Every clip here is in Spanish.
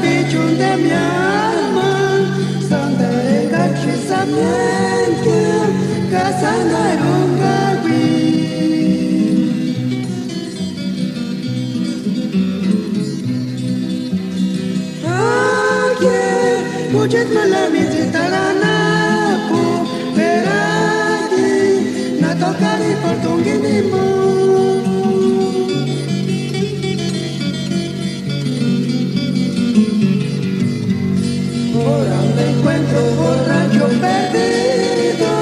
pichón de mi alma, Santa cachisamiento, casanarungawi. Muchas malamis italanapu, veradi, na tocari por tunginimo. Ahora me encuentro borracho perdido,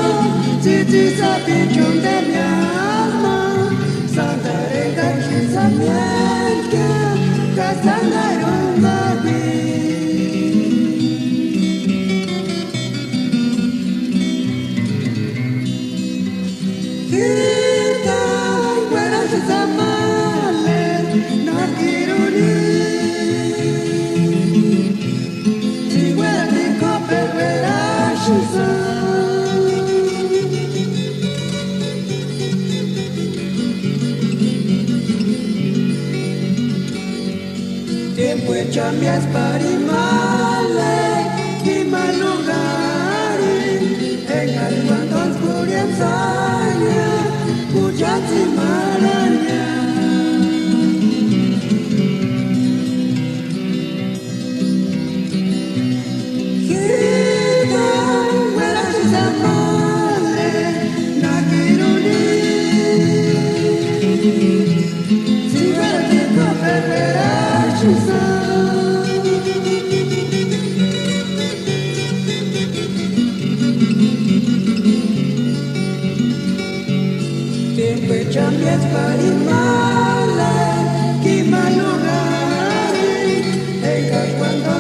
chichisa pichón de mi alma, Santa Rega chisamiento, casanarungawi. Tiempo echa mi asparimale, mi malugari, en almandón curianzania, puchati maranya. Kita, wera chisamale, nakiruni, si wera tiko pervera chisa. Tiempo echa mi asparimale, ki malugari, en cuando